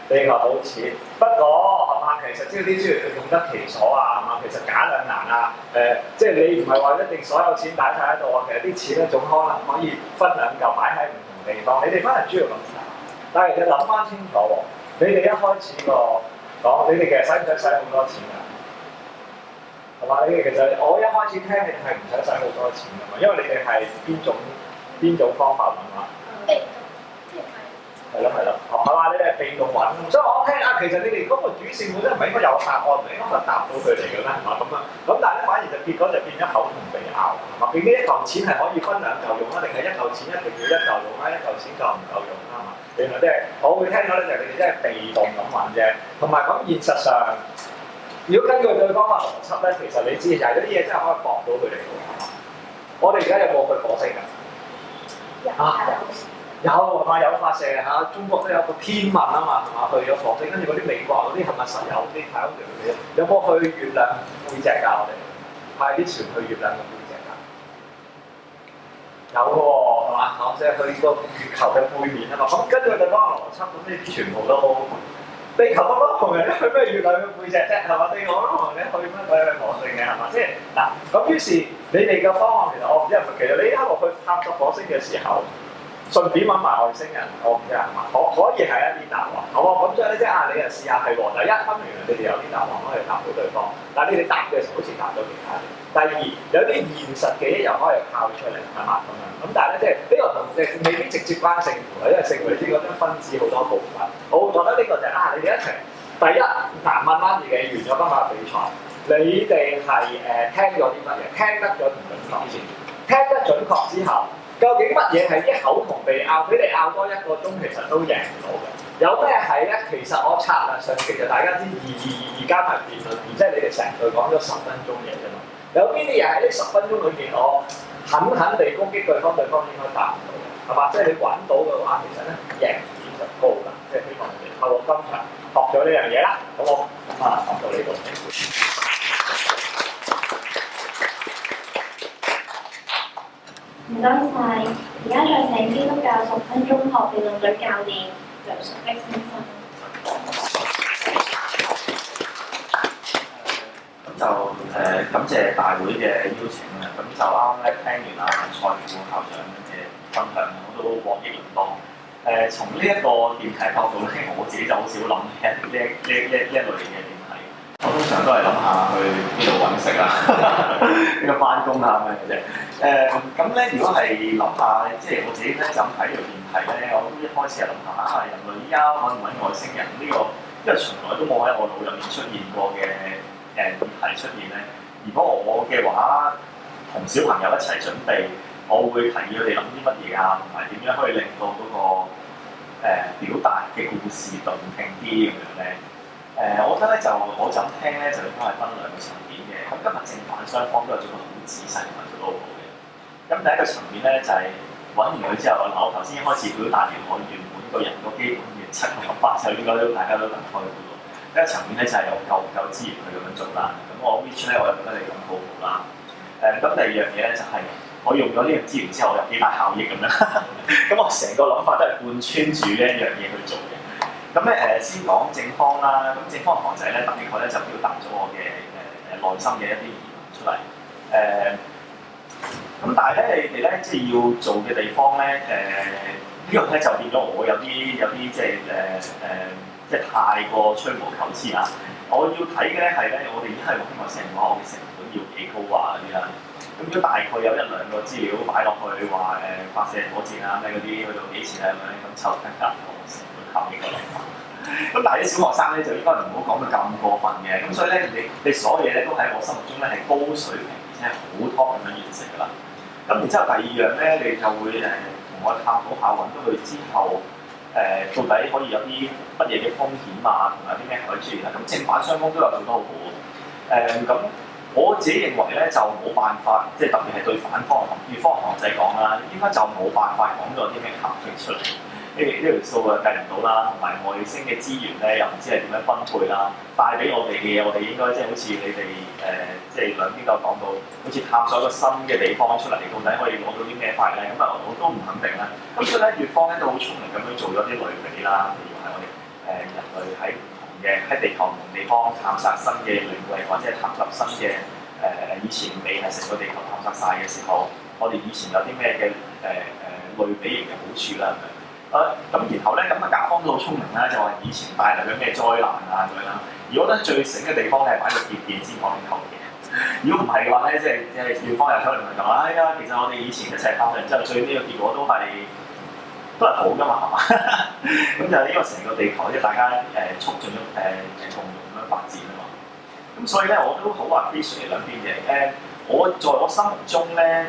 地球冇錢，不過係嘛，其實即係啲資源用得其所啊，係嘛，其實假兩難啊，即係你唔係話一定所有錢擺晒喺度啊，其實啲錢咧總可能可以分兩嚿擺喺唔同地方，你哋反而主要咁諗，但係你諗翻清楚喎，你哋一開始講，你哋其實使唔使好多錢㗎？係嘛？你哋其實我一開始聽你哋係唔使好多錢㗎嘛，因為你哋係邊種方法揾啊？係咯，係嘛？你哋係被動揾，所以我聽啊，其實你哋嗰個主線本身唔係應該有答案，唔係應該答到佢哋嘅咩？係嘛咁啊？咁但係咧反而就結果就變咗口同鼻拗，係嘛？變咗一嚿錢係可以分兩嚿用啊，定係一嚿錢一定要一嚿用啊？一嚿錢夠唔夠用啊？嘛？原來即係我會聽到咧，就係你哋真係被動咁揾啫，同埋咁現實上，如果根據對方嘅邏輯咧，其實你知就係嗰啲嘢真係可以駁到佢哋嘅，係嘛？我哋而家有冇去火星㗎？有係嘛？有發射嚇，中國都有個天問啊嘛，係嘛？去咗火星，跟住嗰啲美國嗰啲係咪實有啲太空船嗰啲？有冇去月亮背脊㗎？我哋派啲船去月亮嘅背脊㗎？有嘅喎，係嘛？即係去個月球嘅背面啊嘛。咁根據對方嘅邏輯，咁呢啲全部都地球咁多窮人，去咩月亮嘅背脊啫？係嘛？地球咁多窮人，去咩去火星嘅係嘛？即係嗱，咁於是你哋嘅方案其實我唔知係咪，其實你一路去探索火星嘅時候。順便揾埋外星人，我唔知係嘛？可以係一啲答案。好啊，咁所以咧即係啊，你就試下係喎。第一，分明你哋有啲答案可以答到對方，但係你哋答嘅時候好似答咗其他嘢。第二，有啲現實嘅嘢又可以靠出嚟，係嘛咁樣。咁但係咧，即係呢個同未必直接關勝負嘅，因為勝負你知嗰張分子好多部分。我會覺得呢個就係你哋一齊。第一，嗱問翻自己，完咗今日比賽，你哋係聽咗啲乜嘢？聽得準唔準確先？聽得準確之後，究竟乜嘢係一口同被拗？俾你拗多1個鐘，其實都贏唔到嘅。有咩係咧？其實我策略上其實大家知2加埋辯論，即係你哋成隊講咗10分鐘嘢啫嘛。有邊啲嘢喺呢10分鐘裏邊，我狠狠地攻擊對方，對方應該答唔到嘅，係嘛？即係你揾到嘅話，其實咧贏點就高㗎。即係希望你哋透過今場學咗呢樣嘢啦。好冇？咁啊，講到呢度。唔該晒，而家再請基督教10分鐘學辯論隊教練梁淑碧先生。咁就感謝大會嘅邀請啦。咁就啱啱咧聽完蔡副校長嘅分享，我都獲益良多。從呢一個電題角度咧，我自己就好少諗呢一類型嘅電題。我通常都係諗下去邊度揾食啊，呢個翻工啊咁樣嘅啫。咁咧，如果係諗下，即係我自己咧就咁睇條電題咧，我都一開始係諗下人類依家揾唔揾外星人呢個，因為從來都冇喺我腦入面出現過嘅議題出現咧。如果我嘅話，同小朋友一齊準備，我會提議佢哋諗啲乜嘢啊，同埋點樣可以令到嗰個表達嘅故事動聽啲咁樣咧。我覺得咧我就咁聽咧，就應該係分2個層面嘅。咁今日正反雙方都係做得好仔細同埋做得好好嘅。咁第一個層面咧就係揾完佢之後，我頭先開始表達完我原本個人個基本原則嘅諗法，就應該大家都能開到。第一個層面咧就係有夠唔夠資源去咁樣做啦。咁我 which 咧我又覺得你咁好好啦。咁第二樣嘢咧就係我用咗呢樣資源之後，我有幾大效益咁樣。咁我成個諗法都係貫穿住呢一樣嘢去做嘅。咁咧先講正方啦。咁正方堂仔咧，大概咧就表達咗我嘅內心嘅一啲疑問出嚟。咁但係咧，你哋咧即係要做嘅地方咧，呢個咧就變咗我有啲即係太過吹毛求疵啦。我要睇嘅咧係咧，我哋已經係希望成個學嘅成本要幾高啊嗰啲啦。咁如果大概有1-2個資料擺落去話發射火箭啊咩嗰啲去到幾錢啊咁樣，咁就更加唔成本效益嘅諗法。咁但係啲小學生咧就應該唔好講到咁過分嘅。咁所以咧你所有嘢咧都喺我心目中咧係高水平而且係好 top 咁樣完成㗎啦。咁然之後第二樣咧，你就會同我探討下揾到佢之後到底可以有啲乜嘢嘅風險啊，同埋啲咩可以出現啦。咁正反雙方都有做得好好。咁我自己認為咧就冇辦法，即係特別係對反方與方堂仔講啦，應該就冇辦法講到啲咩效益出嚟。呢條數啊計唔到啦，同埋外星嘅資源咧又唔知係點樣分配啦，帶俾我哋嘅嘢，我哋應該即係好似你哋即係兩邊都有講到，好似探索一個新嘅地方出嚟，到底可以攞到啲咩塊咧？咁啊我都唔肯定啦。咁所以咧，越方咧都好聰明咁樣做咗啲類比啦，譬如係我哋人類喺唔同嘅喺地球唔同地方探索新嘅領域，或者係探索新嘅以前未係成個地球探索晒嘅時候，我哋以前有啲咩嘅類比型嘅好處啦。咁然後咧，咁啊甲方都好聰明啦，就話以前帶嚟嘅咩災難啊咁樣啦。而我覺得最醒嘅地方咧係擺個結電先講呢嚿嘢。如果唔係嘅話咧，即係乙方又出嚟同佢講，哎呀，其實我哋以前一齊探索完之後，最尾嘅結果都係好㗎嘛，係嘛？咁就因為成個地球即係大家促進咗共融咁樣發展啊嘛。咁所以咧，我都好話 appreciate 兩邊嘅。我在我心目中咧，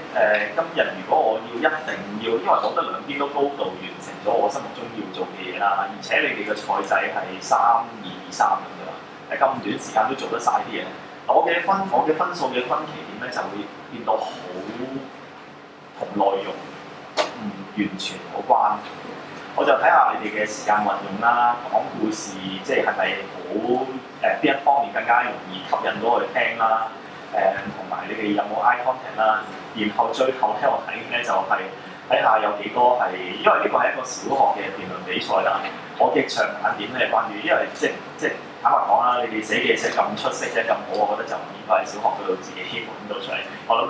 今日如果我一定要，因為我覺得兩邊都高度完成咗我心目中要做嘅嘢啦，而且你哋嘅賽制係3-2-2-3咁㗎嘛，喺咁短時間都做得晒啲嘢，我嘅分數嘅分歧點咧就會變到好同內容唔完全有關。我就睇下你哋嘅時間運用啦，講故事即係咪好邊一方面更加容易吸引到我哋聽啦。同埋你哋有冇 eye contact 啦，然後最後咧我睇咧就係睇下有幾多係，因為呢個係一個小學嘅辯論比賽啦。我嘅着眼點咧關於，因為即係坦白講啦，你哋寫嘅寫咁出色啫，咁好，我覺得就唔應該喺小學嗰度自己揾到出嚟。我諗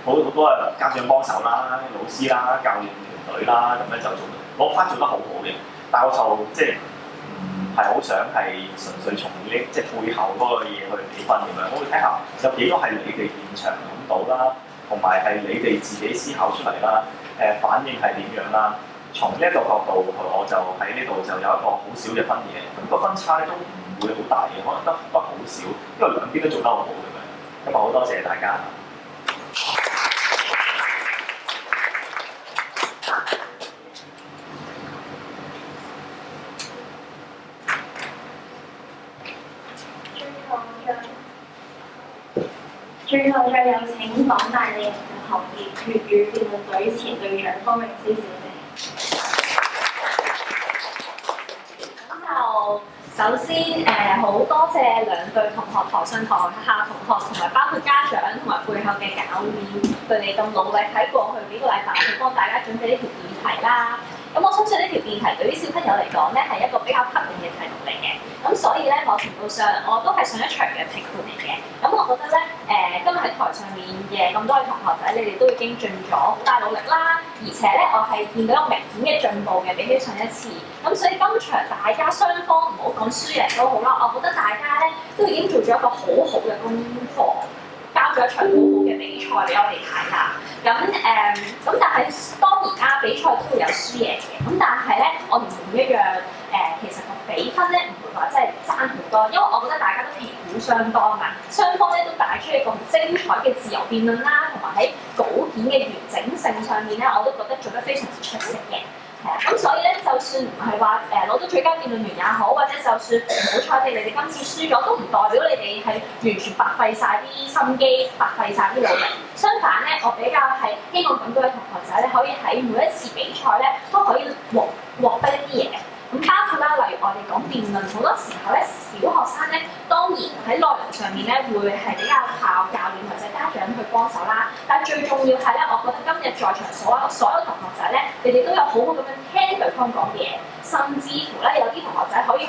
好多家長幫手啦、老師啦、教練團隊啦，咁咧就攞 part 做得好好嘅。但係我就即係唔係好想係純粹從呢即係背後嗰個嘢去俾分咁樣。我會睇下有幾個係你哋現場諗到啦，同埋係你哋自己思考出嚟啦，反應係點樣啦？從呢一個角度，我就喺呢度就有一個好少嘅分野，咁個分差咧都唔會好大嘅，可能得好少，因為兩邊都做得好好咁樣。今日好多謝大家。最後再有請港大理人學業粵語辯論隊前隊長方詠詩小姐。首先好多謝兩隊同學、台上台下同學，同埋包括家長同埋背後嘅教練，佢哋咁努力喺過去幾個禮拜去幫大家準備呢條辯題啦。咁我相信呢條辯題對於小朋友嚟講咧係一個比較吸引嘅題目嚟嘅。咁所以咧，某程度上我都係上一場嘅評判嚟嘅。咁我覺得咧，今日喺台上面嘅咁多位同學仔，你哋都已經盡咗好大努力啦。而且咧，我係見到有明顯嘅進步嘅，比起上一次。咁所以今場大家雙方唔好講輸贏都好啦，我覺得大家咧都已經做咗一個好好嘅功課，交咗一場好好嘅比賽俾我哋睇啦。咁但係當然啦，比賽都會有輸贏嘅。咁但係咧，我哋唔一樣其實個比分咧唔會話真係爭好多，因為我覺得大家都旗鼓相當啊，雙方咧都帶出一個好精彩嘅自由辯論啦，同埋喺稿件嘅完整性上面咧，我都覺得做得非常之出色嘅。咁所以咧，就算唔係話攞到最佳辯論員也好，或者就算唔好彩地你哋今次輸咗，都唔代表你哋係完全白費晒啲心機，白費晒啲努力。相反咧，我比較係希望咁多位同學仔咧，可以喺每一次比賽咧都可以獲得一啲嘢。咁包括啦，例如我哋講辯論，好多時候咧，小學生咧當然喺內容上面咧會係比較靠教練或者家長去幫手啦。但係最重要係咧，我覺得今日在場所有同學仔咧，你哋都有好好咁樣聽對方講嘢，甚至乎咧有啲同學仔可以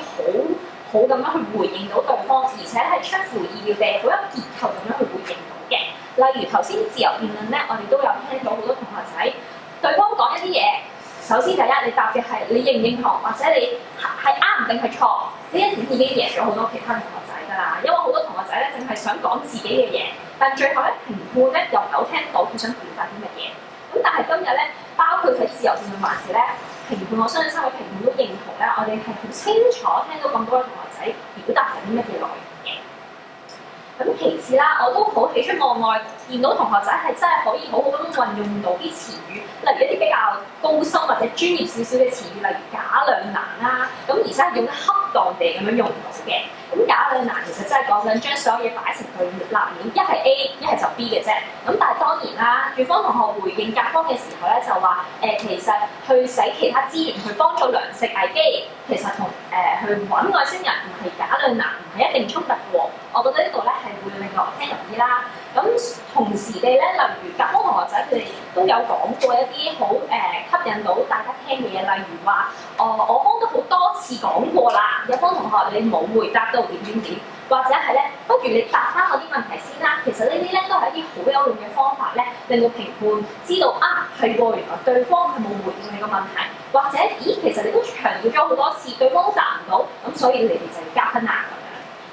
好咁樣去回應到對方，而且係出乎意料地好有結構咁樣去回應到嘅。例如頭先自由辯論咧，我哋都有聽到好多同學仔對方講一啲嘢。首先第一，你答嘅係你認唔認同，或者你係啱唔定係錯，呢一點已經贏咗好多其他同學仔㗎啦。因為好多同學仔咧，淨係想講自己嘅嘢，但最後咧評判咧又有聽到佢想表達啲乜嘢。咁但係今日咧，包括喺自由辯論環節咧，評判我相信三位評判都認同咧，我哋係好清楚聽到咁多位同學仔表達緊啲乜嘢內容嘅。咁其次啦，我都好喜出望外，見到同學仔係真係可以好好咁運用到啲詞語，例如一啲比較高深或者專業少少嘅詞語，例如假兩難啦，咁而且係用得恰當地咁樣用到嘅。咁假兩難其實真係講緊將所有嘢擺成對立面，一係 A， 一係就 B 嘅啫。咁但係當然啦，對方同學回應甲方嘅時候咧，就話其實去使其他資源去幫助糧食危機，其實同去揾外星人唔係假兩難，唔係一定衝突喎。我覺得呢個咧係會令我聽容易啦。咁同時地咧，例如甲方同學仔佢哋都有講過一啲好吸引到大家聽嘅嘢，例如話我方都好多次講過啦，有方同學你冇回答到點，或者係咧，不如你答翻我啲問題先啦。其實呢啲咧都係一啲好有用嘅方法咧，令到評判知道啊係喎，原來對方係冇回應你個問題，或者咦其實你都強調咗好多次，對方都答唔到，咁所以你哋就要加分啊咁樣。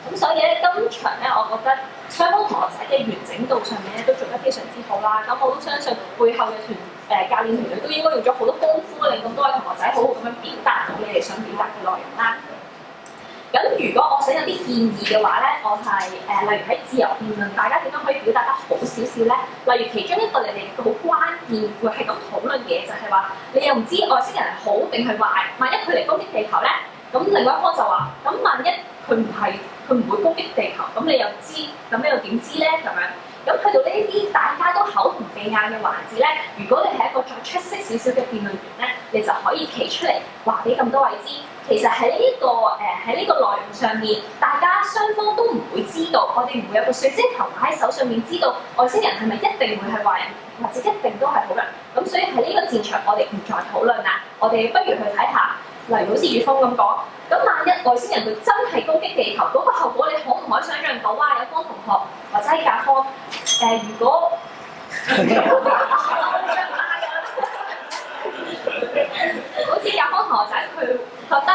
咁所以咧，今場咧，我覺得雙方同學仔嘅完整度上面咧都做得非常之好啦。咁我都相信背後嘅教練團隊都應該用咗好多功夫，令咁多位同學仔好好咁樣表達到你哋想表達嘅內容啦。咁如果我想有啲建議嘅話咧，我係例如喺自由辯論，大家點樣可以表達得好少少咧？例如其中一個你哋好關鍵會係咁討論嘅，就係話你又唔知外星人係好定係壞，萬一佢嚟攻擊地球咧，咁另外一方就話，咁萬一佢唔會攻擊地球，咁你又知，咁你又點知咧？咁樣，咁去到呢啲大家都口同鼻硬嘅環節咧，如果你係一個再出色少少嘅辯論員咧，你就可以企出嚟話俾咁多位知，其實喺呢個內容上面，大家雙方都唔會知道，我哋唔會有個水晶球擺喺手上面知道外星人係咪一定會係壞人，或者一定都係好人。咁所以喺呢個戰場，我哋唔再討論啦，我哋不如去睇下例如好似宇峰咁講，咁萬一外星人佢真係攻擊地球，嗰、個後果你可唔可以想象到啊？有方同學或者係甲方如果好似甲方同學仔佢覺得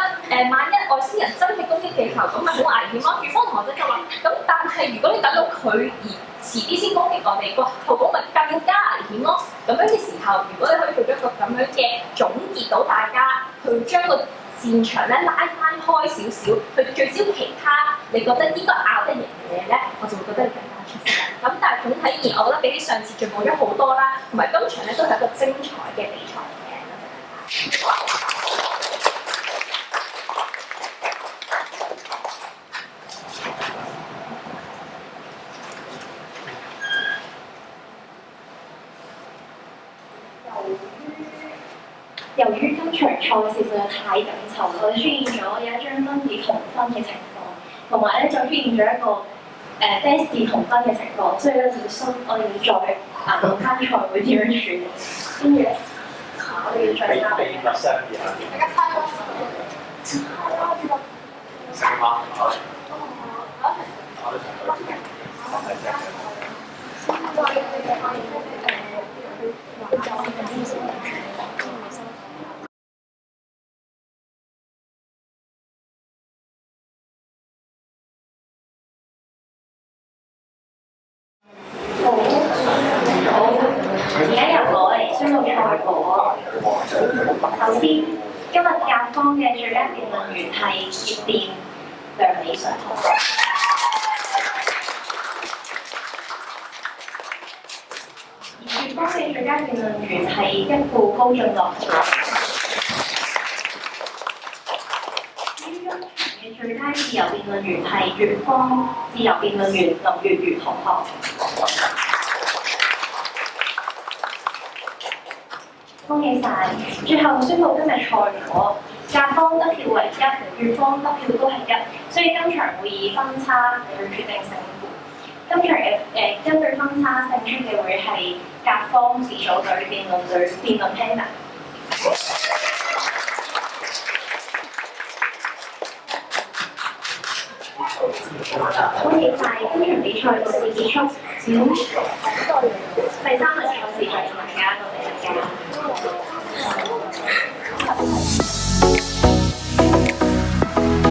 萬一外星人真係攻擊地球，咁咪好危險咯。乙方同學仔就話，咁但係如果你等到佢而遲啲先攻擊我哋，個後果咪更加危險咯。咁樣嘅時候，如果你可以做咗一個咁樣嘅總結到大家，去將個戰場咧拉翻開少少，去聚焦其他你覺得應該拗得贏嘅嘢咧，我就會覺得你更加出色。咁但係總體而言，我覺得比起上次進步咗好多啦，同埋今場咧都係一個精彩嘅比賽嚟嘅。由於今場賽事實在太緊湊，我哋出現咗有一張分字同分嘅情況，同埋咧再出現咗一個best 字同分嘅情況，所以咧我哋要再諗翻賽會點樣處理，跟住咧我哋要再交秘密商議啊！大家猜咯，成嗎？好，而家由我嚟宣佈賽果。首先，今日甲方嘅最佳辯論員係葉電梁美常同學。而乙方嘅最佳辯論員係一副高俊樂同學。至於今場嘅最佳自由辯論員係乙方自由辯論員林月如同學。恭喜晒！最後宣佈今日賽果，甲方得票為1，乙方得票都係1，所以今場會以分差嚟去決定勝負。今場嘅根據分差勝出嘅會係甲方自組隊辯論 panel。恭喜晒！今場比賽到此結束。第3輪賽事再同大家，多謝大家。